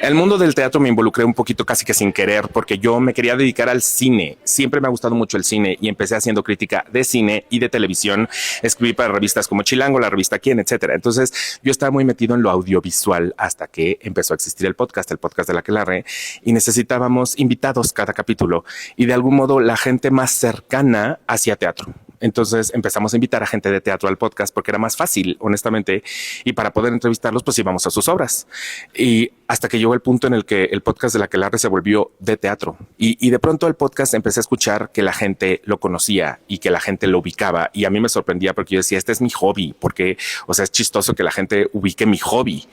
El mundo del teatro me involucré un poquito casi que sin querer, porque yo me quería dedicar al cine. Siempre me ha gustado mucho el cine y empecé haciendo crítica de cine y de televisión. Escribí para revistas como Chilango, la revista Quién, etcétera. Entonces yo estaba muy metido en lo audiovisual hasta que empezó a existir el podcast de La Aquelarre, y necesitábamos invitados cada capítulo y de algún modo la gente más cercana hacía teatro. Entonces empezamos a invitar a gente de teatro al podcast porque era más fácil, honestamente, y para poder entrevistarlos pues íbamos a sus obras. Y hasta que llegó el punto en el que el podcast de La Aquelarre se volvió de teatro. Y de pronto el podcast empecé a escuchar que la gente lo conocía y que la gente lo ubicaba. Y a mí me sorprendía porque yo decía, este es mi hobby, porque, o sea, es chistoso que la gente ubique mi hobby.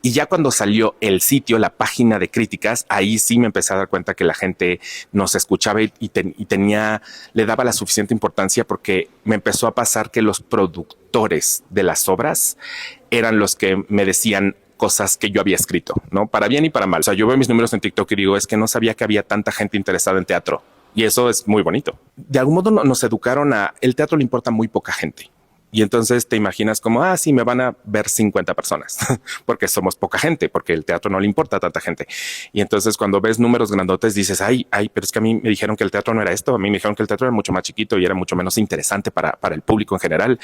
Y ya cuando salió el sitio, la página de críticas, ahí sí me empecé a dar cuenta que la gente nos escuchaba y tenía, le daba la suficiente importancia, porque me empezó a pasar que los productores de las obras eran los que me decían cosas que yo había escrito, ¿no? Para bien y para mal. O sea, yo veo mis números en TikTok y digo, es que no sabía que había tanta gente interesada en teatro. Y eso es muy bonito. De algún modo nos educaron a el teatro le importa muy poca gente. Y entonces te imaginas como, sí, me van a ver 50 personas porque somos poca gente, porque el teatro no le importa a tanta gente. Y entonces cuando ves números grandotes dices, ay, pero es que a mí me dijeron que el teatro no era esto. A mí me dijeron que el teatro era mucho más chiquito y era mucho menos interesante para el público en general.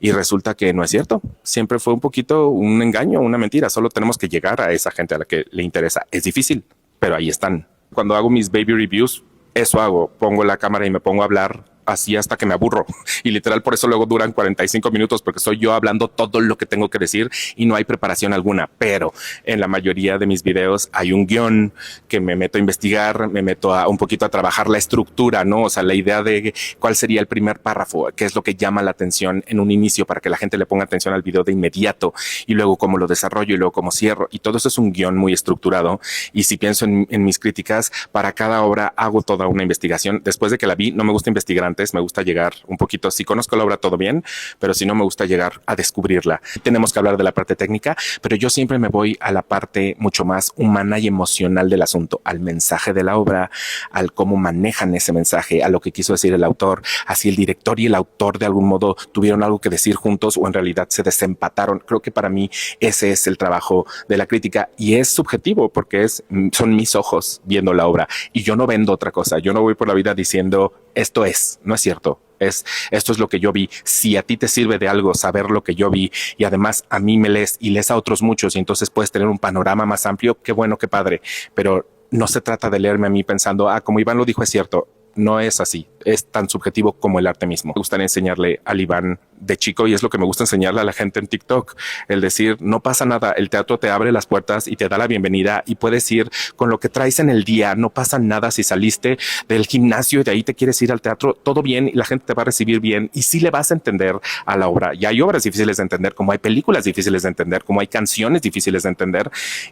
Y resulta que no es cierto. Siempre fue un poquito un engaño, una mentira. Solo tenemos que llegar a esa gente a la que le interesa. Es difícil, pero ahí están. Cuando hago mis baby reviews, eso hago. Pongo la cámara y me pongo a hablar así hasta que me aburro, y literal por eso luego duran 45 minutos, porque soy yo hablando todo lo que tengo que decir y no hay preparación alguna. Pero en la mayoría de mis videos hay un guión que me meto a investigar, me meto a un poquito a trabajar la estructura, ¿no? O sea, la idea de cuál sería el primer párrafo, qué es lo que llama la atención en un inicio para que la gente le ponga atención al video de inmediato, y luego cómo lo desarrollo y luego cómo cierro, y todo eso es un guión muy estructurado. Y si pienso en mis críticas, para cada obra hago toda una investigación. Después de que la vi, no me gusta investigar antes, me gusta llegar un poquito, si conozco la obra todo bien, pero si no, me gusta llegar a descubrirla. Tenemos que hablar de la parte técnica, pero yo siempre me voy a la parte mucho más humana y emocional del asunto, al mensaje de la obra, al cómo manejan ese mensaje, a lo que quiso decir el autor, a si el director y el autor de algún modo tuvieron algo que decir juntos o en realidad se desempataron. Creo que para mí ese es el trabajo de la crítica, y es subjetivo porque son mis ojos viendo la obra y yo no vendo otra cosa. Yo no voy por la vida diciendo esto no es cierto. Esto es lo que yo vi. Si a ti te sirve de algo saber lo que yo vi, y además a mí me lees y lees a otros muchos, y entonces puedes tener un panorama más amplio, qué bueno, qué padre. Pero no se trata de leerme a mí pensando, como Iván lo dijo, es cierto. No es así, es tan subjetivo como el arte mismo. Me gustaría enseñarle al Iván de chico, y es lo que me gusta enseñarle a la gente en TikTok, el decir, no pasa nada, el teatro te abre las puertas y te da la bienvenida, y puedes ir con lo que traes en el día. No pasa nada si saliste del gimnasio y de ahí te quieres ir al teatro, todo bien, y la gente te va a recibir bien, y sí le vas a entender a la obra. Y hay obras difíciles de entender, como hay películas difíciles de entender, como hay canciones difíciles de entender,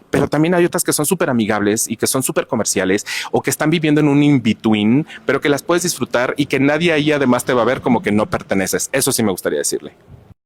pero también hay otras que son súper amigables y que son súper comerciales, o que están viviendo en un in-between, pero que las puedes disfrutar y que nadie ahí además te va a ver como que no perteneces. Eso sí me gustaría decirle.